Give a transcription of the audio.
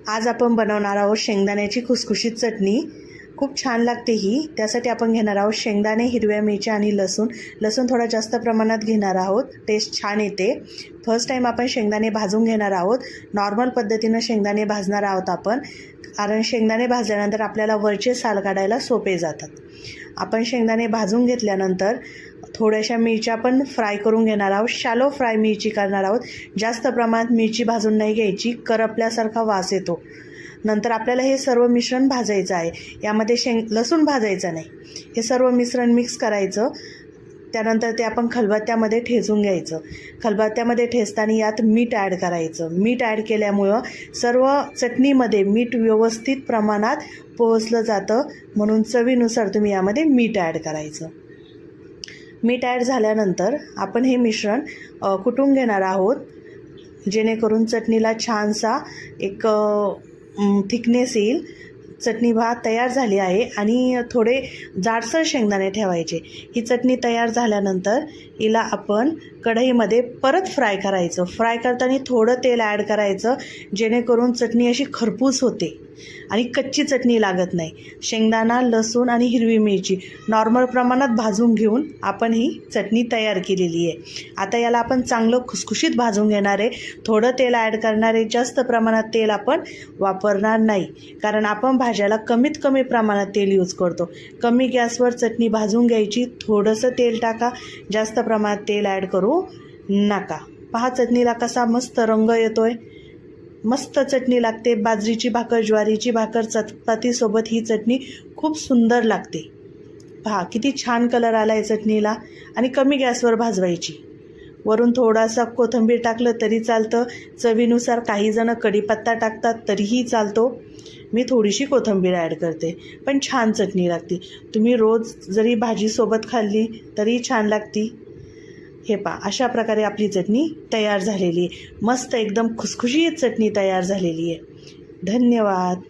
आज आपण बनवणार आहोत शेंगदाण्याची खुसखुशीत चटणी। खूप छान लागते ही। त्यासाठी आपण घेणार आहोत शेंगदाणे, हिरव्या मिरच्या आणि लसूण थोडा जास्त प्रमाणात घेणार आहोत, टेस्ट छान येते। फर्स्ट टाइम आपण शेंगदाणे भाजून घेणार आहोत। नॉर्मल पद्धतीने शेंगदाणे भाजणार आहोत आपण, कारण शेंगदाणे भाजल्यानंतर आपल्याला वरचे साल काढायला सोपे जातात। आपण शेंगदाणे भाजून घेतल्यानंतर थोड्याशा मिरच्या पण फ्राय करून घेणार आहोत। शॅलो फ्राय मिरची करणार आहोत, जास्त प्रमाणात मिरची भाजून नाही घ्यायची, करपल्यासारखा वास येतो। नंतर आपल्याला हे सर्व मिश्रण भाजायचं आहे। यामध्ये लसूण भाजायचा नाही, हे सर्व मिश्रण मिक्स करायचं। त्यानंतर ते आपण खलबत्त्यामध्ये ठेचून घ्यायचं। खलबत्त्यामध्ये ठेचताना यात मीठ ॲड करायचं। मीठ ॲड केल्यामुळं सर्व चटणीमध्ये मीठ व्यवस्थित प्रमाणात पोहोचलं जातं, म्हणून चवीनुसार तुम्ही यामध्ये मीठ ॲड करायचं। मीठ ॲड झाल्यानंतर आपण हे मिश्रण कुटून घेणार आहोत, जेणेकरून चटणीला छानसा एक थिकनेस येईल। चटणी भात तयार झाली आहे आणि थोडे जाडसर शेंगदाणे ठेवायचे। ही चटणी तयार झाल्यानंतर हिला आपण कढईमध्ये परत फ्राय करायचं। फ्राय करताना थोडं तेल ॲड करायचं, जेणेकरून चटणी अशी खरपूस होते आणि कच्ची चटणी लागत नाही। शेंगदाणा, लसूण आणि हिरवी मिरची नॉर्मल प्रमाणात भाजून घेऊन आपण ही चटणी तयार केलेली आहे। आता याला आपण चांगलं खुसखुशीत भाजून घेणार आहे। थोडं तेल ॲड करणार आहे, जास्त प्रमाणात तेल आपण वापरणार नाही, कारण आपण भाज्याला कमीत कमी प्रमाणात तेल यूज करतो। कमी गॅसवर चटणी भाजून घ्यायची। थोडंसं तेल टाका, जास्त प्रमाणात तेल ॲड करू नका। पहा चटणीला कसा मस्त रंग येतोय, मस्त चटणी लागते। बाजरीची भाकर, ज्वारीची भाकर, चपातीसोबत ही चटणी खूप सुंदर लागते। पहा किती छान कलर आला आहे चटणीला, आणि कमी गॅसवर भाजवायची। वरून थोडासा कोथिंबीर टाकलं तरी चालतं, चवीनुसार काही जण कढीपत्ता टाकतात तरीही चालतो। मी थोडीशी कोथिंबीर ॲड करते, पण छान चटणी लागते। तुम्ही रोज जरी भाजीसोबत खाल्ली तरी छान लागते। हे पहा, अशा प्रकारे आपली चटणी तयार झालेली आहे। मस्त एकदम खुसखुशीत चटणी तयार झालेली आहे। धन्यवाद।